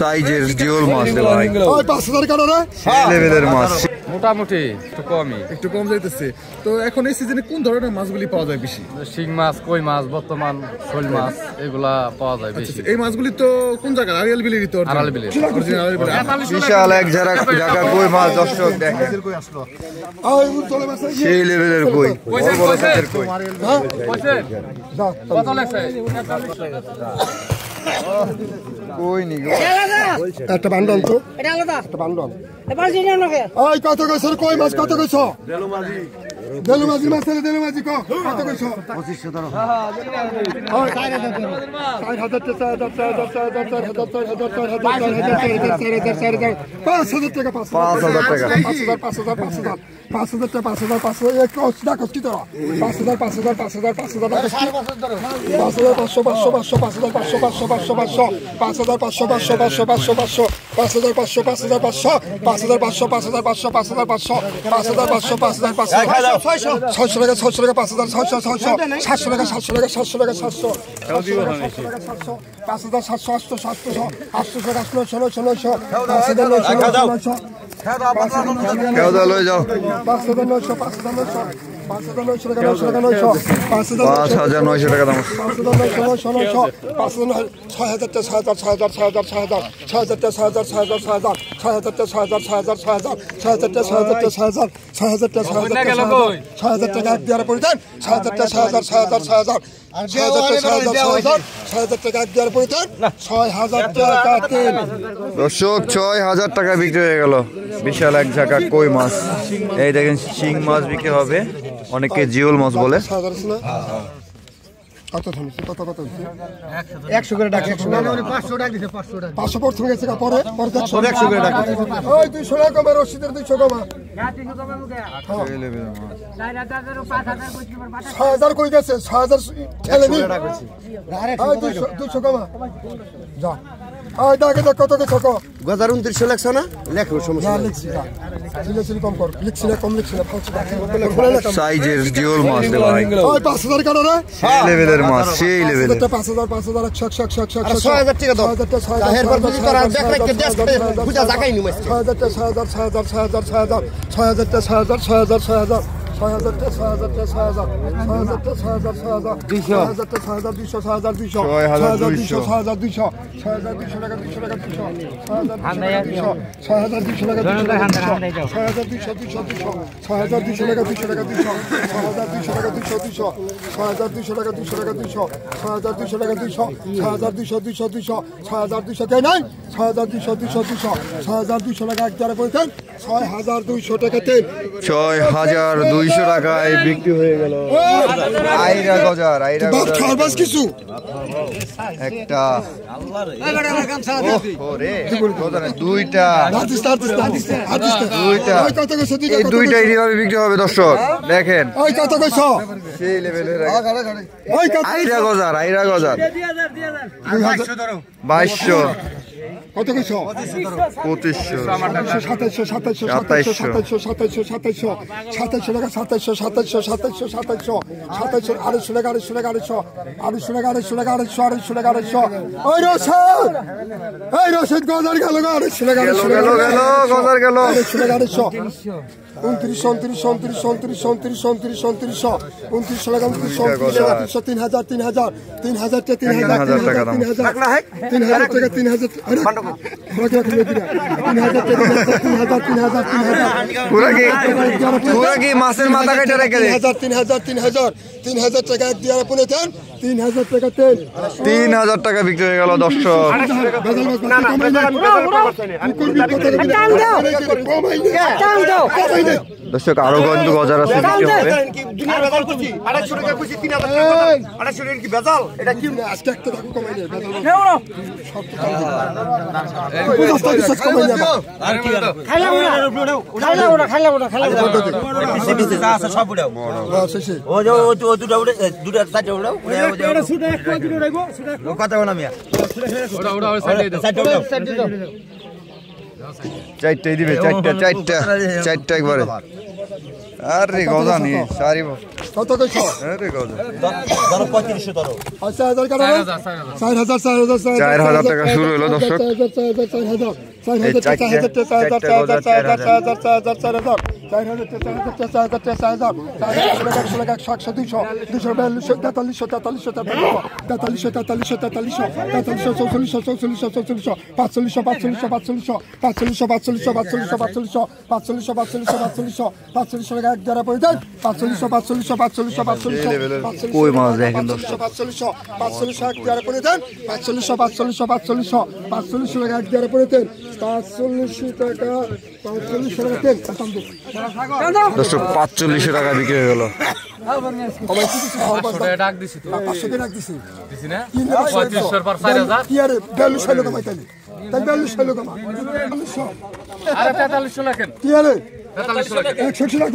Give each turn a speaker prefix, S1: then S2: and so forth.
S1: সাইজের জিওল মাছ ভাই
S2: 5000 কারণে
S1: লেভেলের মাছ
S3: মোটামুটি একটু কম যাইতেছে। তো এখন এই সিজনে কোন ধরনের মাছগুলি পাওয়া যায় বেশি?
S4: শিং মাছ, কই মাছ, বর্তমান শোল মাছ এগুলা পাওয়া যায় বেশি।
S3: এই মাছগুলি তো কোন জায়গায়? আড়াইল বিলেরই তো?
S4: আড়াইল বিলের।
S1: বিশাল এক জায়গা কই মাছ দর্শক দেখেন সেই লেভেলের কই বড় সাইজের কই। কই নি গো
S2: একটা বান্ডল তো এটা আলাদা একটা বান্ডল এবার জিনা নকে ওই কত কইছ কই মাছ কত কইছ দেলু মাছ মাছ কত কইছ 2500 ধরো ওই 4000 টাকা
S1: 5900 টাকা দাম।
S2: 6000 টাকা এক দেওয়ার পরে দেন 6000 টাকা 6000 টাকা এক দেওয়ার পরে দেন 6000 টাকা তেল।
S1: দর্শক 6000 টাকা বিক্রি হয়ে গেল বিশাল এক ঝাঁকা কই মাছ। এই দেখেন শিং মাছ বিক্রি হবে, অনেকে জিওল মাছ বলে।
S2: কত থামছে কত 100 করে টাকা 100 না 500 টাকা দিছে 500 টাকা 500 পর থেকে গেছে পরে 100 করে টাকা ওই 200 টাকা কমে রশিদের 200 কমা না 300 কমা মুকে এই লেবে 4000 কই গেছে 6000 ঠেলে নি ওই 200 কমা যা ওই দাগে কত কে ছোট 2900 লেখছ না লেখো সমস্যা না লিখছি না লিখছি কম কর লিখছি না কম লিখছি না
S1: সাইজের জিওল মাছ ভাই
S2: ওই 5000 কারণে
S1: সেই লেভেলের মাছ সেই লেভেলের
S2: 5000 100
S3: 6000 টাকা দাও তাহের পর যদি তোরা দেখ রাখ দেশ পূজা জায়গায় নি মাছ
S2: 6000
S1: 6200 টাকায় বিক্রি হয়ে গেল আইরা গজার
S2: কিছু
S1: একটা দুইটা এই দুইটাই কিভাবে বিক্রি হবে দর্শক দেখেন সেই লেভেলের আইরা গজার 2200
S2: কত কইছো
S1: 2500
S2: ওই রশিদ গজার গেল 3000
S1: মাছের মাথা কেটে রেখে
S2: 3000 টাকা এক দিয়ে আপনি দেন 3000 টাকা তেল
S1: 3000 টাকা বিক্রি হয়ে গেল দর্শক। দর্শক আরো কিন্তু গজার আছে বিক্রি হবে। চারটাই দিবে চারটা একবারে আরে গজা নি সারি
S2: কত কইছো
S1: আরে গজা
S2: আর 4000 কাটা
S1: 4000 টাকা শুরু হলো দর্শক কই মাছ দেখেন দর্শক
S2: 540 করে দেন 540 টাকা এক দেড় করে দেন 540 টাকা 540 টাকা দেন
S1: দর্শক 4500 টাকা বিক্রি হয়ে গেল
S2: সবাই কি কিছু খবর
S4: টাকা ডাক দিছি তো
S2: 500 টাকা দিছি
S4: দিছি না 3500 পর 4000
S2: কি আরে 42 টাকা তাই 42 টাকা
S4: আরে 4300 লাখেন
S2: কি আরে
S4: 4300 লাখ
S2: 160 টাকা